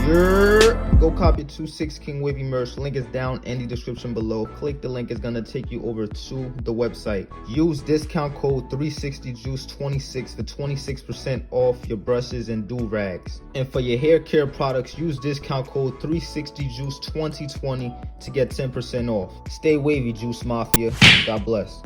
Go copy 26 King Wavy merch. Link is down in the description below. Click the link, it's gonna take you over to the website. Use discount code 360juice26 for 26% off your brushes and do-rags. And for your hair care products, use discount code 360juice2020 to get 10% off. Stay wavy, Juice Mafia. God bless.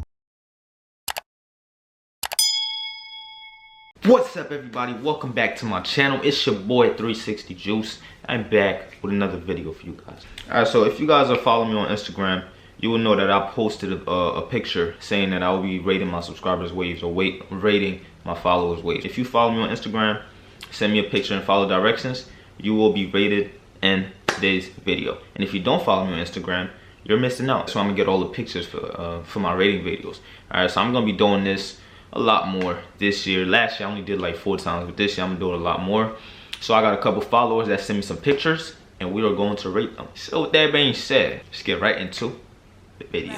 What's up, everybody? Welcome back to my channel. It's your boy 360 Juice. I'm back with another video for you guys. Alright, so if you guys are following me on Instagram, you will know that I posted a picture saying that I will be rating my subscribers' waves or rating my followers' waves. If you follow me on Instagram, send me a picture and follow directions, you will be rated in today's video. And if you don't follow me on Instagram, you're missing out. So I'm gonna get all the pictures for my rating videos. Alright, so I'm gonna be doing this a lot more this year. Last year I only did like 4 times, but this year I'm doing a lot more. So I got a couple followers that sent me some pictures and we are going to rate them. So with that being said, let's get right into the video.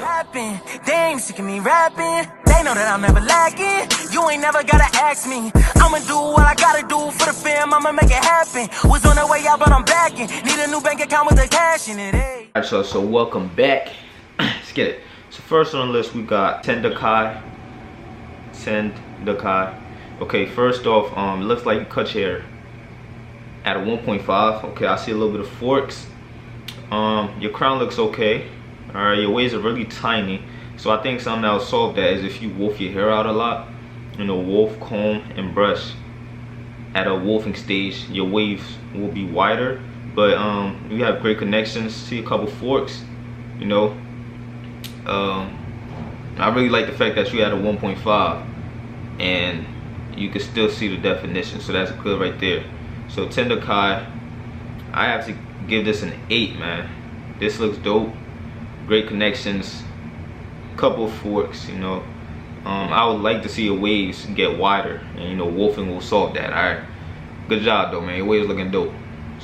Damn, sick of me rapping. They know that I'm never lacking. You ain't never gotta ask me. I'ma do what I gotta do for the fam. I'ma make it happen. Was on the way out, but I'm backing. Need a new bank account with the cash in it. Hey. Alright, so welcome back. Let's get it. So first on the list we got Tendakai. Okay, first off, looks like you cut your hair at a 1.5. Okay, I see a little bit of forks. Your crown looks okay. Alright, your waves are really tiny. So I think something that'll solve that is if you wolf your hair out a lot. You know, wolf, comb, and brush. At a wolfing stage, your waves will be wider. But you have great connections. See a couple forks. You know, I really like the fact that you had a 1.5 and you can still see the definition, so that's good right there. So Tendakai, I have to give this an 8, man. This looks dope. Great connections, couple of forks, you know. I would like to see your waves get wider, and you know, wolfing will solve that. Alright, good job though, man. Your waves looking dope.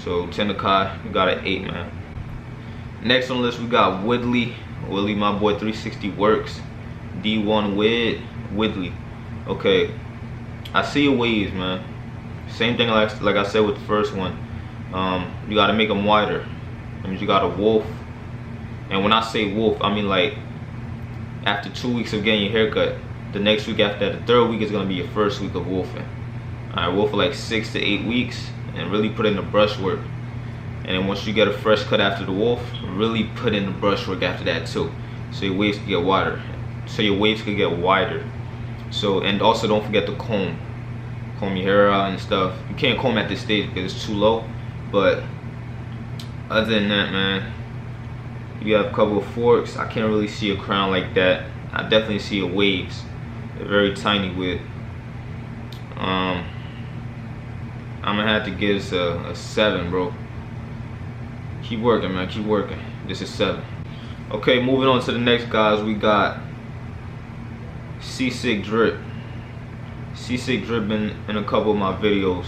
So Tendakai, we got an 8, man. Next on the list we got Woodley, my boy 360 Works. D1 Woodley. Okay, I see your waves, man. Same thing like I said with the first one. You gotta make them wider. That means you gotta wolf. And when I say wolf, I mean like after 2 weeks of getting your haircut, the next week after that, the 3rd week is gonna be your first week of wolfing. Alright, wolf for like 6 to 8 weeks and really put in the brush work. And then once you get a fresh cut after the wolf, really put in the brush work after that too. So your waves can get wider. So your waves could get wider. So, and also don't forget to comb your hair out and stuff. You can't comb at this stage because it's too low, but other than that, man, you have a couple of forks. I can't really see a crown like that. I definitely see your waves. They're very tiny with. I'm gonna have to give this a 7, bro. Keep working, man, keep working. This is 7. Okay, moving on to the next guys, we got Seasick Drip. Seasick Drip been in a couple of my videos,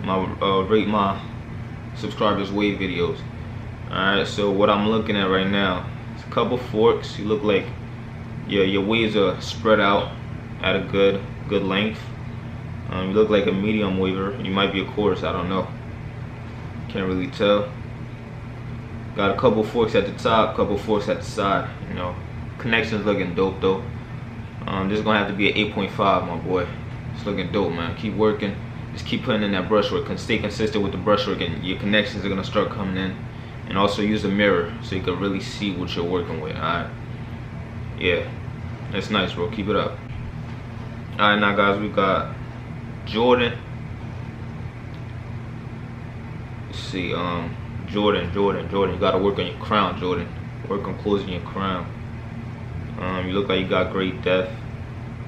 my rate my subscribers wave videos. Alright, so what I'm looking at right now is a couple forks. You look like your waves are spread out at a good length. You look like a medium waver. You might be a coarse, I don't know. Can't really tell. Got a couple forks at the top, couple forks at the side. You know, connections looking dope though. This is gonna have to be an 8.5, my boy. It's looking dope, man. Keep working. Just keep putting in that brushwork. Stay consistent with the brushwork, and your connections are gonna start coming in. And also use a mirror so you can really see what you're working with. Alright. Yeah, that's nice, bro. Keep it up. Alright, now guys, we got Jordon. Let's see, Jordon. You gotta work on your crown, Jordon. Work on closing your crown. You look like you got great depth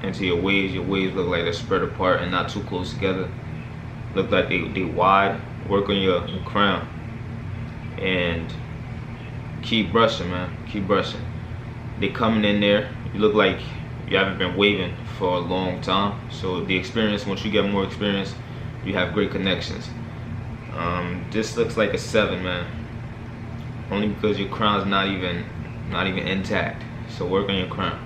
into your waves. Your waves look like they're spread apart and not too close together. Look like they wide. Work on your crown. And keep brushing, man. Keep brushing. They coming in there. You look like you haven't been waving for a long time. So the experience, once you get more experience, you have great connections. This looks like a 7, man. Only because your crown's not even intact. So work on your crown.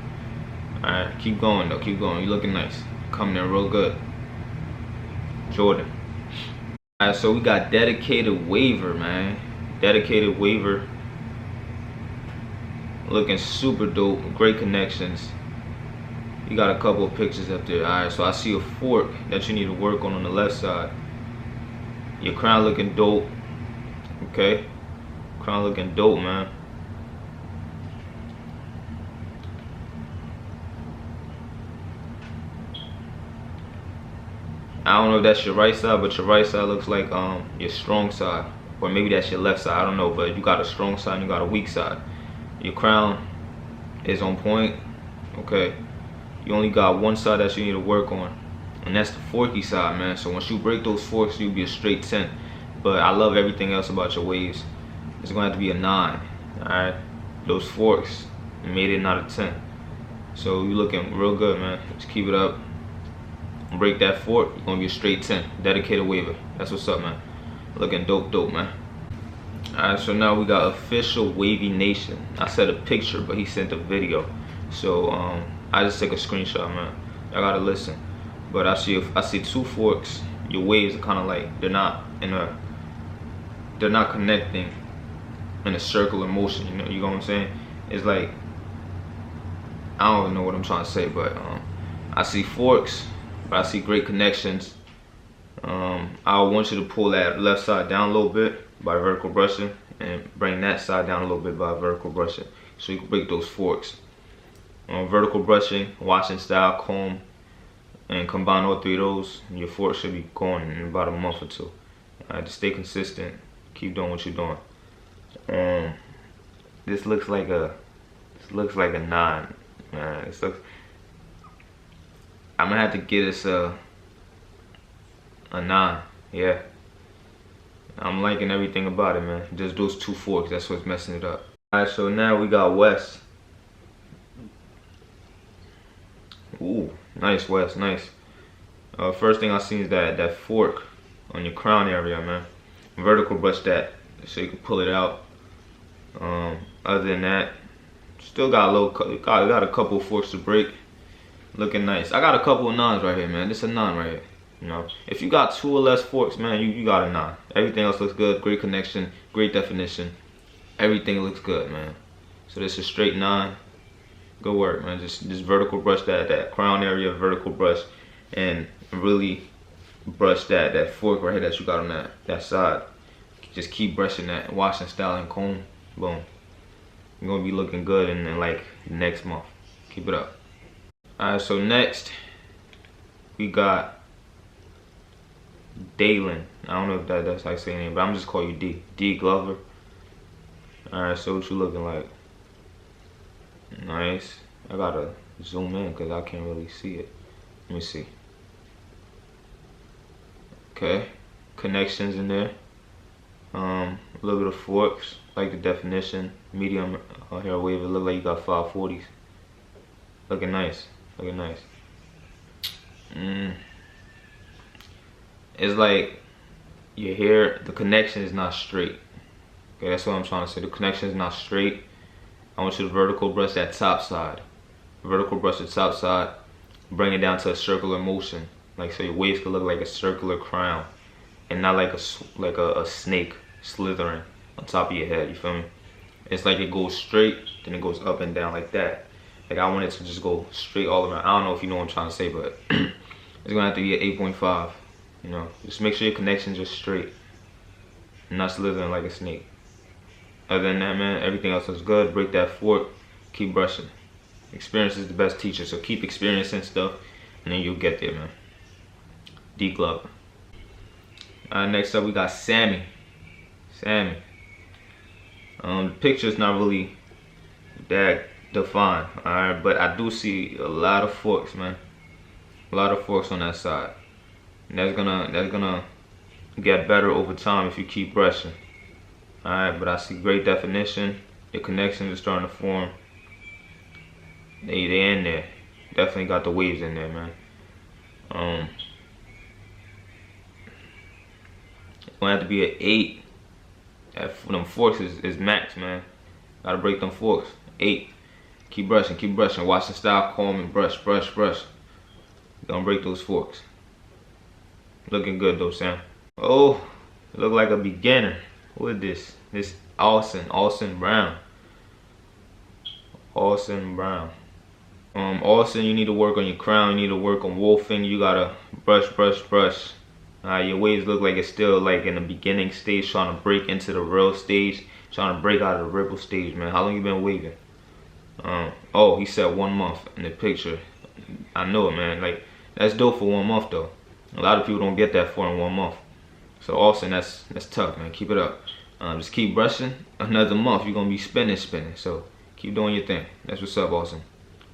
Alright, keep going though, keep going. You're looking nice. Coming in real good. Jordon. Alright, so we got dedicated waiver, man. Dedicated waiver. Looking super dope. Great connections. You got a couple of pictures up there. Alright, so I see a fork that you need to work on the left side. Your crown looking dope. Okay. Crown looking dope, man. I don't know if that's your right side, but your right side looks like your strong side. Or maybe that's your left side, I don't know, but you got a strong side and you got a weak side. Your crown is on point. Okay. You only got one side that you need to work on, and that's the forky side, man. So once you break those forks, you'll be a straight 10. But I love everything else about your waves. It's gonna have to be a 9. Alright. Those forks, you made it not a 10. So you looking real good, man. Just keep it up. Break that fork, you're gonna be a straight 10. Dedicated waiver. That's what's up, man. Looking dope, man. Alright, so now we got official Wavy Nation. I said a picture, but he sent a video. So I just took a screenshot, man. I gotta listen. But I see 2 forks. Your waves are kind of like they're not connecting in a circular motion. You know what I'm saying? It's like, I don't even know what I'm trying to say, but I see forks, but I see great connections. I want you to pull that left side down a little bit by vertical brushing, and bring that side down a little bit by vertical brushing, so you can break those forks. Vertical brushing, washing style, comb, and combine all 3 of those, and your fork should be going in about a month or 2. Just stay consistent. Keep doing what you're doing. This looks like a 9, man. I'm gonna have to get us a 9. Yeah. I'm liking everything about it, man. Just those 2 forks, that's what's messing it up. Alright, so now we got West. Ooh, nice, West, nice. First thing I seen is that fork on your crown area, man. Vertical brush that so you can pull it out. Other than that, still got a couple of forks to break. Looking nice. I got a couple of 9s right here, man. This is a 9 right here. You know, if you got 2 or less forks, man, you got a 9. Everything else looks good. Great connection, great definition. Everything looks good, man. So this is straight 9. Good work, man. Just vertical brush that crown area, vertical brush, and really brush that fork right here that you got on that side. Just keep brushing that, washing style and comb. Boom. You're gonna be looking good in like next month. Keep it up. Alright, so next we got Deylan. I don't know if that's how I say your name, but I'm just call you D. D Glover. Alright, so what you looking like? Nice. I gotta zoom in because I can't really see it. Let me see. Okay. Connections in there. A little bit of forks. Like the definition. Medium hair wave. It look like you got 540s. Looking nice. Looking nice. It's like your hair, the connection is not straight. Okay, that's what I'm trying to say. The connection is not straight. I want you to vertical brush that top side. Vertical brush the top side. Bring it down to a circular motion. Like so your waves could look like a circular crown. And not like a snake slithering on top of your head, you feel me? It's like it goes straight, then it goes up and down like that. Like I want it to just go straight all around. I don't know if you know what I'm trying to say, but it's gonna have to be an 8.5. You know, just make sure your connections are straight. Not slithering like a snake. Other than that, man, everything else is good. Break that fork, keep brushing. Experience is the best teacher, so keep experiencing stuff, and then you'll get there, man. D Glover. Next up, we got Sammy. Sammy. The picture's not really that defined, alright, but I do see a lot of forks, man. A lot of forks on that side. And that's gonna get better over time if you keep brushing. Alright, but I see great definition. Your connections are starting to form. They in there. Definitely got the waves in there, man. It's gonna have to be an 8. Them forks is max, man. Gotta break them forks. 8. Keep brushing, keep brushing. Watch the style, comb and brush, brush, brush. You're gonna break those forks. Looking good though, Sam. Oh, Look like a beginner. What is this? This Alson Brown. Alson Brown. Alson, you need to work on your crown. You need to work on wolfing. You gotta brush. Your waves look like it's still like in the beginning stage, trying to break into the real stage, trying to break out of the ripple stage, man. How long you been waving? Oh, he said 1 month in the picture. I know it, man. Like, that's dope for 1 month though. A lot of people don't get that far in 1 month. So Alson, that's tough, man. Keep it up. Just keep brushing. Another month, you're gonna be spinning. So keep doing your thing. That's what's up, Alson.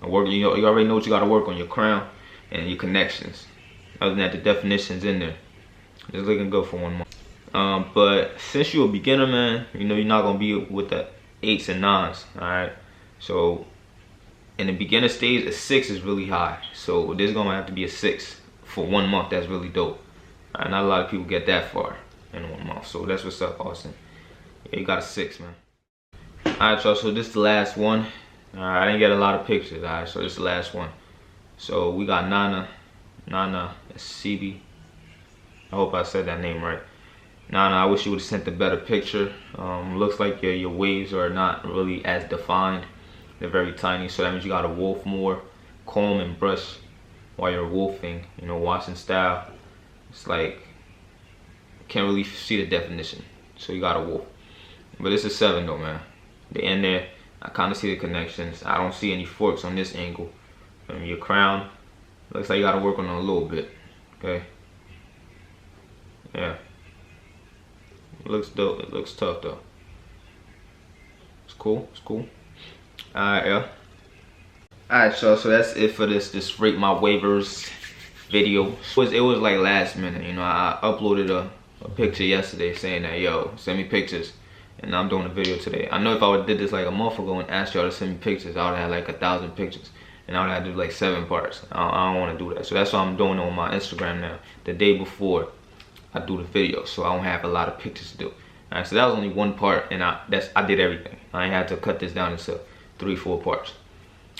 You already know what you gotta work on, your crown and your connections. Other than that, the definition's in there. It's looking good for 1 month. But since you're a beginner, man, you know you're not gonna be with the 8s and 9s. All right. So in the beginner stage, a 6 is really high. So there's gonna have to be a 6 for 1 month. That's really dope. Not a lot of people get that far in 1 month. So that's what's up, Alson. Yeah, you got a 6, man. Alright, y'all, so this is the last one. I didn't get a lot of pictures, alright, so this is the last one. So we got Nana CB. I hope I said that name right. Nana, I wish you would have sent a better picture. Looks like your waves are not really as defined. They're very tiny, so that means you gotta wolf more, comb and brush while you're wolfing, you know, washing style. It's like, can't really see the definition, so you gotta wolf. But it's a 7 though, man. The end there, I kind of see the connections. I don't see any forks on this angle. Your crown, looks like you gotta work on it a little bit, okay? Yeah. It looks dope, it looks tough though. It's cool. Alright, yeah. Alright, y'all, so that's it for this rate my waivers video. It was like last minute, you know. I uploaded a picture yesterday saying that, yo, send me pictures, and I'm doing a video today. I know if I would did this like a month ago and asked y'all to send me pictures, I would have like 1,000 pictures, and I would have to do like 7 parts. I don't want to do that, so that's why I'm doing it on my Instagram now, the day before I do the video, so I don't have a lot of pictures to do. Alright, so that was only 1 part, and I did everything. I ain't had to cut this down into 3-4 parts.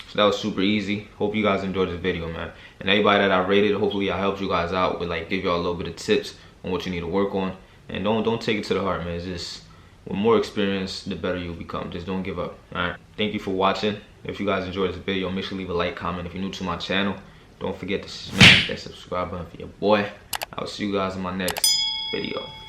So that was super easy. Hope you guys enjoyed this video, man. And everybody that I rated, hopefully I helped you guys out with like give y'all a little bit of tips on what you need to work on. And don't take it to the heart, man. It's just, with more experience, the better you'll become. Just don't give up. Alright. Thank you for watching. If you guys enjoyed this video, make sure to leave a like, comment. If you're new to my channel, don't forget to smash that subscribe button for your boy. I'll see you guys in my next video.